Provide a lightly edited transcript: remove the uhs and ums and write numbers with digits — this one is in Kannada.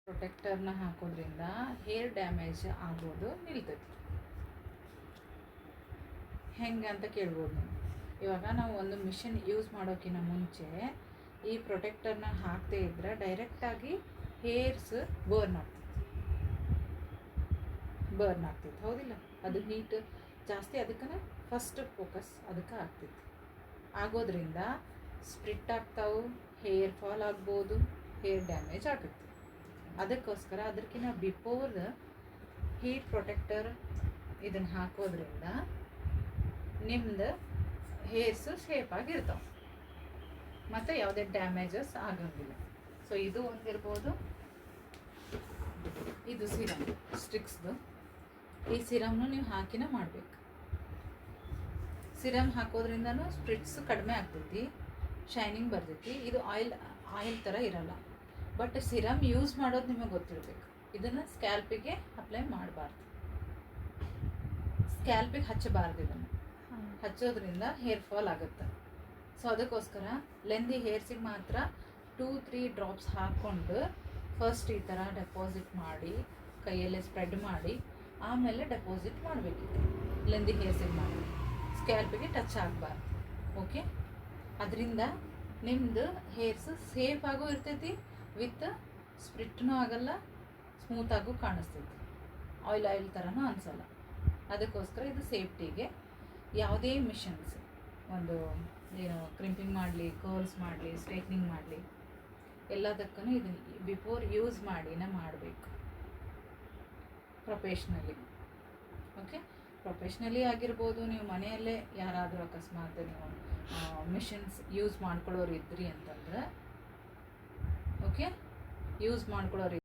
ಪ್ರೊಟೆಕ್ಟರ್ನ ಹಾಕೋದ್ರಿಂದ ಹೇರ್ ಡ್ಯಾಮೇಜ್ ಆಗೋದು ನಿಲ್ತೈತಿ. ಹೆಂಗೆ ಅಂತ ಕೇಳ್ಬೋದು ನೀವು. ಇವಾಗ ನಾವು ಒಂದು ಮಿಷಿನ್ ಯೂಸ್ ಮಾಡೋಕ್ಕಿಂತ ಮುಂಚೆ ಈ ಪ್ರೊಟೆಕ್ಟರ್ನ ಹಾಕದೇ ಇದ್ರೆ ಡೈರೆಕ್ಟಾಗಿ ಹೇರ್ಸ್ ಬರ್ನ್ ಆಗ್ತೈತಿ, ಹೌದಿಲ್ಲ? ಅದು ಹೀಟ್ ಜಾಸ್ತಿ, ಅದಕ್ಕೆ ಫಸ್ಟ್ ಫೋಕಸ್ ಅದಕ್ಕೆ ಆಗ್ತೈತಿ. ಆಗೋದ್ರಿಂದ ಸ್ಪ್ಲಿಟ್ ಆಗ್ತಾವೆ, ಹೇರ್ ಫಾಲ್ ಆಗ್ಬೋದು, ಹೇರ್ ಡ್ಯಾಮೇಜ್ ಆಗುತ್ತೆ. ಅದಕ್ಕೋಸ್ಕರ ಅದಕ್ಕಿಂತ ಬಿಫೋರ್ ಹೀಟ್ ಪ್ರೊಟೆಕ್ಟರ್ ಇದನ್ನು ಹಾಕೋದ್ರಿಂದ ನಿಮ್ದು ಹೇರ್ಸು ಸೇಫಾಗಿರ್ತಾವೆ ಮತ್ತು ಯಾವುದೇ ಡ್ಯಾಮೇಜಸ್ ಆಗೋಂಗಿಲ್ಲ. ಸೊ ಇದು ಒಂದಿರ್ಬೋದು. ಇದು ಸಿರಮ್ ಸ್ಟ್ರಿಕ್ಸ್ದು. ಈ ಸಿರಮ್ನು ನೀವು ಹಾಕಿನ ಮಾಡಬೇಕು. ಸಿರಮ್ ಹಾಕೋದ್ರಿಂದನೂ ಸ್ಪ್ಲಿಟ್ಸ್ ಕಡಿಮೆ ಆಗ್ತೈತಿ, ಶೈನಿಂಗ್ ಬರ್ತೈತಿ. ಇದು ಆಯಿಲ್ ಥರ ಇರಲ್ಲ. ಬಟ್ ಸಿರಮ್ ಯೂಸ್ ಮಾಡೋದು ನಿಮಗೆ ಗೊತ್ತಿರಬೇಕು. ಇದನ್ನು ಸ್ಕ್ಯಾಲ್ಪಿಗೆ ಅಪ್ಲೈ ಮಾಡಬಾರ್ದು, ಸ್ಕ್ಯಾಲ್ಪಿಗೆ ಹಚ್ಚಬಾರ್ದು. ಇದನ್ನು ಹಚ್ಚೋದ್ರಿಂದ ಹೇರ್ ಫಾಲ್ ಆಗುತ್ತೆ. ಸೊ ಅದಕ್ಕೋಸ್ಕರ ಲೆಂದಿ ಹೇರ್ಸಿಗೆ ಮಾತ್ರ 2-3 ಡ್ರಾಪ್ಸ್ ಹಾಕ್ಕೊಂಡು ಫಸ್ಟ್ ಈ ಥರ ಡೆಪಾಸಿಟ್ ಮಾಡಿ ಕೈಯಲ್ಲೇ ಸ್ಪ್ರೆಡ್ ಮಾಡಿ ಆಮೇಲೆ ಡೆಪಾಸಿಟ್ ಮಾಡಬೇಕಿತ್ತು. ಲೆಂದಿ ಹೇರ್ಸಿಗೆ ಮಾಡಿ ಸ್ಕ್ಯಾಲ್ಪಿಗೆ ಟಚ್ ಆಗಬಾರ್ದು. ಓಕೆ, ಅದರಿಂದ ನಿಮ್ಮದು ಹೇರ್ಸ್ ಸೇಫಾಗೂ ಇರ್ತೈತಿ, ವಿತ್ ಸ್ಪ್ಲಿಟ್ನೂ ಆಗಲ್ಲ, ಸ್ಮೂತಾಗೂ ಕಾಣಿಸ್ತೈತಿ, ಆಯಿಲ್ ಥರನೂ ಅನಿಸಲ್ಲ. ಅದಕ್ಕೋಸ್ಕರ ಇದು ಸೇಫ್ಟಿಗೆ ಯಾವುದೇ ಮಿಷನ್ಸ್, ಒಂದು ಏನು ಕ್ರಿಂಪಿಂಗ್ ಮಾಡಲಿ, ಕರ್ಲ್ಸ್ ಮಾಡಲಿ, ಸ್ಟ್ರೈಟ್ನಿಂಗ್ ಮಾಡಲಿ, ಎಲ್ಲದಕ್ಕೂ ಇದನ್ನು ಬಿಫೋರ್ ಯೂಸ್ ಮಾಡಿನ ಮಾಡಬೇಕು ಪ್ರೊಫೆಷ್ನಲಿ. ಓಕೆ, ಪ್ರೊಫೆಷ್ನಲಿ ಆಗಿರ್ಬೋದು. ನೀವು ಮನೆಯಲ್ಲೇ ಯಾರಾದರೂ ಅಕಸ್ಮಾತ್ ನೀವು ಮಿಷನ್ಸ್ ಯೂಸ್ ಮಾಡ್ಕೊಳ್ಳೋರು ಇದ್ರಿ ಅಂತಂದ್ರೆ, ಓಕೆ, ಯೂಸ್ ಮಾಡ್ಕೊಳ್ಳೋರು